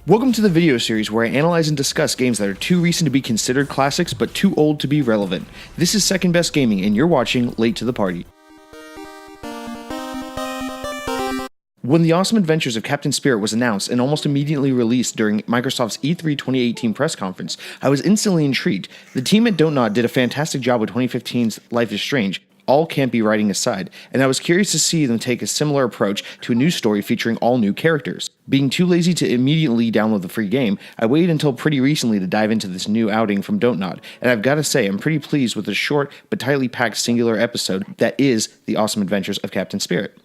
Welcome to the video series where I analyze and discuss games that are too recent to be considered classics but too old to be relevant. This is Second Best Gaming and you're watching Late to the Party. When The Awesome Adventures of Captain Spirit was announced and almost immediately released during Microsoft's E3 2018 press conference, I was instantly intrigued. The team at Don't Nod did a fantastic job with 2015's Life is Strange, all campy writing aside, and I was curious to see them take a similar approach to a new story featuring all new characters. Being too lazy to immediately download the free game, I waited until pretty recently to dive into this new outing from Don't Nod, and I've got to say I'm pretty pleased with the short but tightly packed singular episode that is The Awesome Adventures of Captain Spirit.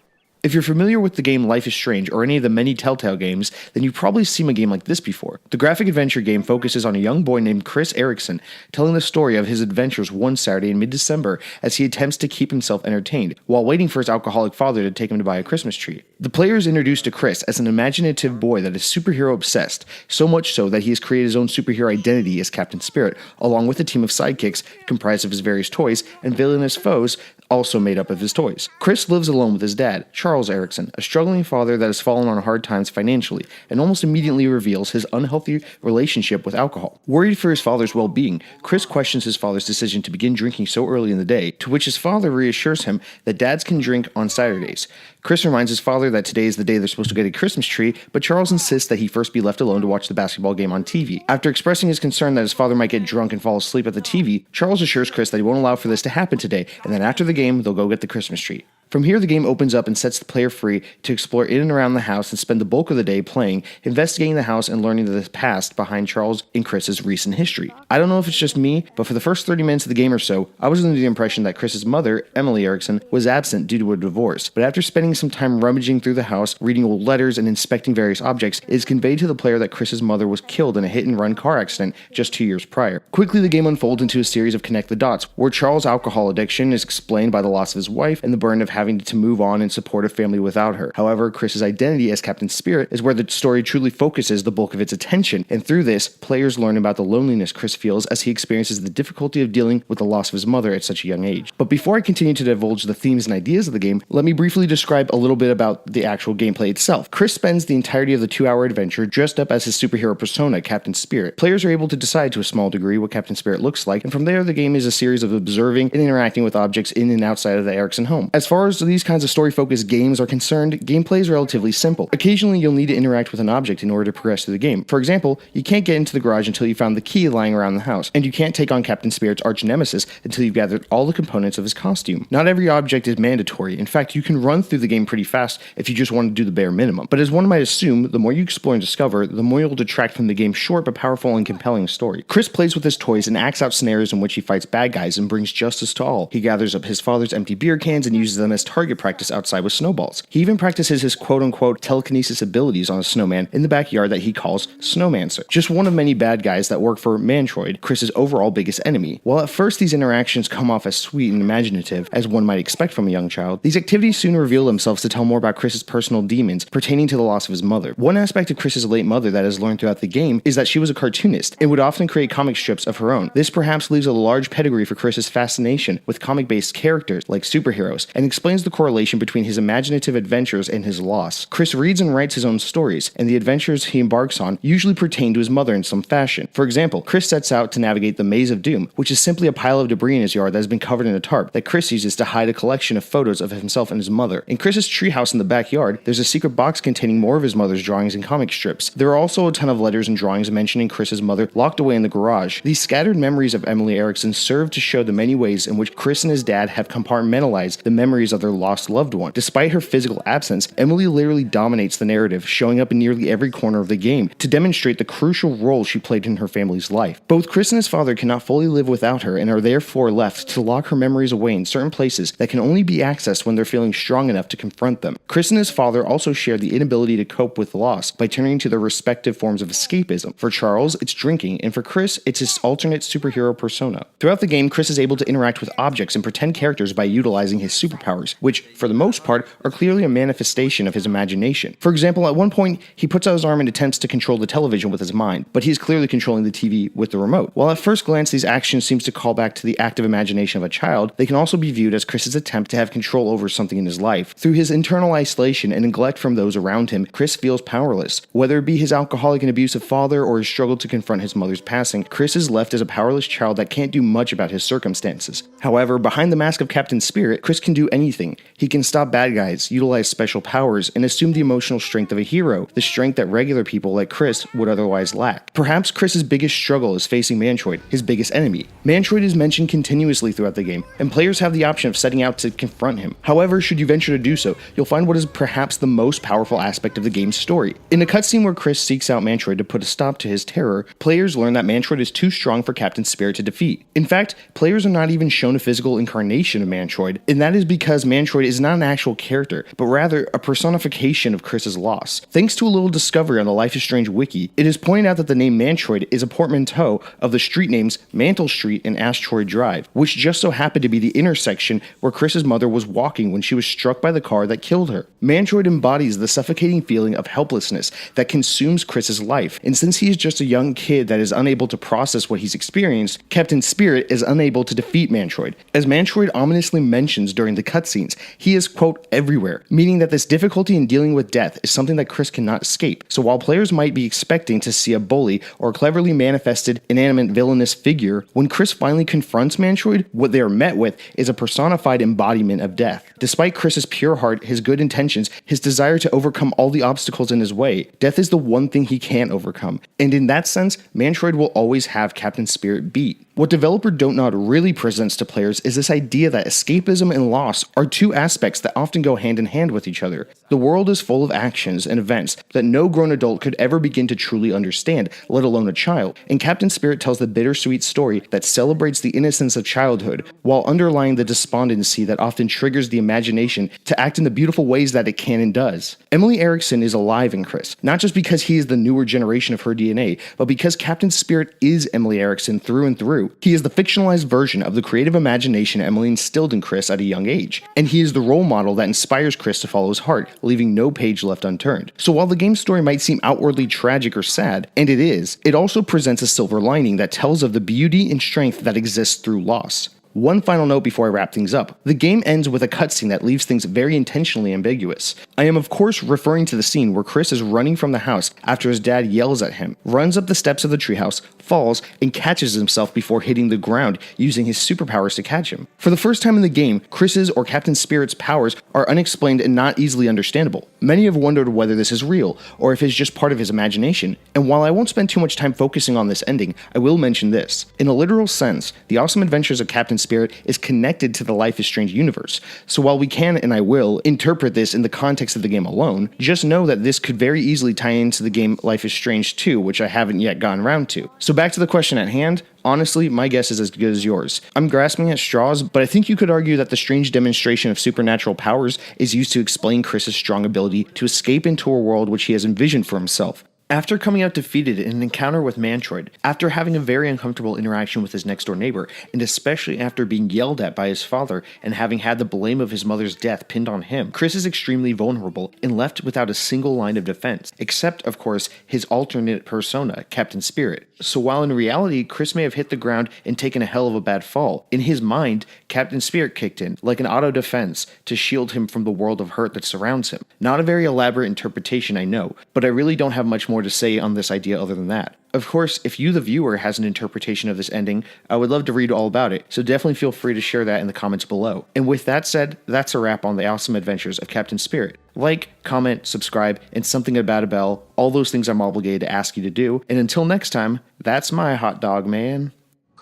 If you're familiar with the game Life is Strange or any of the many Telltale games, then you've probably seen a game like this before. The graphic adventure game focuses on a young boy named Chris Erickson telling the story of his adventures one Saturday in mid-December as he attempts to keep himself entertained while waiting for his alcoholic father to take him to buy a Christmas tree. The player is introduced to Chris as an imaginative boy that is superhero obsessed, so much so that he has created his own superhero identity as Captain Spirit, along with a team of sidekicks comprised of his various toys and villainous foes also made up of his toys. Chris lives alone with his dad, Charles Erickson, a struggling father that has fallen on hard times financially, and almost immediately reveals his unhealthy relationship with alcohol. Worried for his father's well-being, Chris questions his father's decision to begin drinking so early in the day, to which his father reassures him that dads can drink on Saturdays. Chris reminds his father that today is the day they're supposed to get a Christmas tree, but Charles insists that he first be left alone to watch the basketball game on TV. After expressing his concern that his father might get drunk and fall asleep at the TV, Charles assures Chris that he won't allow for this to happen today, and that after the game, they'll go get the Christmas tree. From here, the game opens up and sets the player free to explore in and around the house and spend the bulk of the day playing, investigating the house and learning the past behind Charles and Chris's recent history. I don't know if it's just me, but for the first 30 minutes of the game or so, I was under the impression that Chris's mother, Emily Erickson, was absent due to a divorce. But after spending some time rummaging through the house, reading old letters, and inspecting various objects, it is conveyed to the player that Chris's mother was killed in a hit-and-run car accident just 2 years prior. Quickly, the game unfolds into a series of connect the dots, where Charles' alcohol addiction is explained by the loss of his wife and the burden of having to move on and support a family without her. However, Chris's identity as Captain Spirit is where the story truly focuses the bulk of its attention, and through this, players learn about the loneliness Chris feels as he experiences the difficulty of dealing with the loss of his mother at such a young age. But before I continue to divulge the themes and ideas of the game, let me briefly describe a little bit about the actual gameplay itself. Chris spends the entirety of the 2-hour adventure dressed up as his superhero persona, Captain Spirit. Players are able to decide to a small degree what Captain Spirit looks like, and from there, the game is a series of observing and interacting with objects in and outside of the Erickson home. As far as these kinds of story-focused games are concerned, gameplay is relatively simple. Occasionally, you'll need to interact with an object in order to progress through the game. For example, you can't get into the garage until you found the key lying around the house, and you can't take on Captain Spirit's arch nemesis until you've gathered all the components of his costume. Not every object is mandatory. In fact, you can run through the game pretty fast if you just want to do the bare minimum. But as one might assume, the more you explore and discover, the more you'll detract from the game's short but powerful and compelling story. Chris plays with his toys and acts out scenarios in which he fights bad guys and brings justice to all. He gathers up his father's empty beer cans and uses them as target practice outside with snowballs. He even practices his quote-unquote telekinesis abilities on a snowman in the backyard that he calls Snowmancer. Just one of many bad guys that work for Mantroid, Chris's overall biggest enemy. While at first these interactions come off as sweet and imaginative, as one might expect from a young child, these activities soon reveal themselves to tell more about Chris's personal demons pertaining to the loss of his mother. One aspect of Chris's late mother that is learned throughout the game is that she was a cartoonist and would often create comic strips of her own. This perhaps leaves a large pedigree for Chris's fascination with comic-based characters like superheroes and explains the correlation between his imaginative adventures and his loss. Chris reads and writes his own stories, and the adventures he embarks on usually pertain to his mother in some fashion. For example, Chris sets out to navigate the Maze of Doom, which is simply a pile of debris in his yard that has been covered in a tarp that Chris uses to hide a collection of photos of himself and his mother. In Chris's treehouse in the backyard, there's a secret box containing more of his mother's drawings and comic strips. There are also a ton of letters and drawings mentioning Chris's mother locked away in the garage. These scattered memories of Emily Erickson serve to show the many ways in which Chris and his dad have compartmentalized the memories of their lost loved one. Despite her physical absence, Emily literally dominates the narrative, showing up in nearly every corner of the game to demonstrate the crucial role she played in her family's life. Both Chris and his father cannot fully live without her and are therefore left to lock her memories away in certain places that can only be accessed when they're feeling strong enough to confront them. Chris and his father also share the inability to cope with loss by turning to their respective forms of escapism. For Charles, it's drinking, and for Chris, it's his alternate superhero persona. Throughout the game, Chris is able to interact with objects and pretend characters by utilizing his superpowers, powers, which, for the most part, are clearly a manifestation of his imagination. For example, at one point, he puts out his arm and attempts to control the television with his mind, but he is clearly controlling the TV with the remote. While at first glance these actions seems to call back to the active imagination of a child, they can also be viewed as Chris's attempt to have control over something in his life. Through his internal isolation and neglect from those around him, Chris feels powerless. Whether it be his alcoholic and abusive father or his struggle to confront his mother's passing, Chris is left as a powerless child that can't do much about his circumstances. However, behind the mask of Captain Spirit, Chris can do anything. He can stop bad guys, utilize special powers, and assume the emotional strength of a hero, the strength that regular people like Chris would otherwise lack. Perhaps Chris's biggest struggle is facing Mantroid, his biggest enemy. Mantroid is mentioned continuously throughout the game, and players have the option of setting out to confront him. However, should you venture to do so, you'll find what is perhaps the most powerful aspect of the game's story. In a cutscene where Chris seeks out Mantroid to put a stop to his terror, players learn that Mantroid is too strong for Captain Spirit to defeat. In fact, players are not even shown a physical incarnation of Mantroid, and that is because Mantroid is not an actual character, but rather a personification of Chris's loss. Thanks to a little discovery on the Life is Strange wiki, it is pointed out that the name Mantroid is a portmanteau of the street names Mantle Street and Asteroid Drive, which just so happened to be the intersection where Chris's mother was walking when she was struck by the car that killed her. Mantroid embodies the suffocating feeling of helplessness that consumes Chris's life, and since he is just a young kid that is unable to process what he's experienced, Captain Spirit is unable to defeat Mantroid. As Mantroid ominously mentions during the cutscenes, he is, quote, everywhere, meaning that this difficulty in dealing with death is something that Chris cannot escape. So while players might be expecting to see a bully or a cleverly manifested inanimate villainous figure, when Chris finally confronts Mantroid, what they are met with is a personified embodiment of death. Despite Chris's pure heart, his good intentions, his desire to overcome all the obstacles in his way, death is the one thing he can't overcome. And in that sense, Mantroid will always have Captain Spirit beat. What developer Don't Nod really presents to players is this idea that escapism and loss are two aspects that often go hand in hand with each other. The world is full of actions and events that no grown adult could ever begin to truly understand, let alone a child. And Captain Spirit tells the bittersweet story that celebrates the innocence of childhood, while underlying the despondency that often triggers the imagination to act in the beautiful ways that it can and does. Emily Erickson is alive in Chris, not just because he is the newer generation of her DNA, but because Captain Spirit is Emily Erickson through and through. He is the fictionalized version of the creative imagination Emily instilled in Chris at a young age, and he is the role model that inspires Chris to follow his heart, leaving no page left unturned. So while the game's story might seem outwardly tragic or sad, and it is, it also presents a silver lining that tells of the beauty and strength that exists through loss. One final note before I wrap things up. The game ends with a cutscene that leaves things very intentionally ambiguous. I am of course referring to the scene where Chris is running from the house after his dad yells at him, runs up the steps of the treehouse, falls, and catches himself before hitting the ground using his superpowers to catch him. For the first time in the game, Chris's or Captain Spirit's powers are unexplained and not easily understandable. Many have wondered whether this is real, or if it's just part of his imagination, and while I won't spend too much time focusing on this ending, I will mention this. In a literal sense, the awesome adventures of Captain Spirit is connected to the Life is Strange universe, so while we can, and I will, interpret this in the context of the game alone, just know that this could very easily tie into the game Life is Strange 2, which I haven't yet gotten around to. So back to the question at hand. Honestly, my guess is as good as yours. I'm grasping at straws, but I think you could argue that the strange demonstration of supernatural powers is used to explain Chris's strong ability to escape into a world which he has envisioned for himself. After coming out defeated in an encounter with Mantroid, after having a very uncomfortable interaction with his next-door neighbor, and especially after being yelled at by his father and having had the blame of his mother's death pinned on him, Chris is extremely vulnerable and left without a single line of defense, except, of course, his alternate persona, Captain Spirit. So while in reality, Chris may have hit the ground and taken a hell of a bad fall, in his mind, Captain Spirit kicked in, like an auto-defense, to shield him from the world of hurt that surrounds him. Not a very elaborate interpretation, I know, but I really don't have much more to say on this idea other than that. Of course, if you, the viewer, has an interpretation of this ending, I would love to read all about it, so definitely feel free to share that in the comments below. And with that said, that's a wrap on the awesome adventures of Captain Spirit. Like, comment, subscribe, and something about a bell, all those things I'm obligated to ask you to do. And until next time, that's my hot dog man.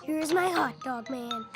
Here's my hot dog man.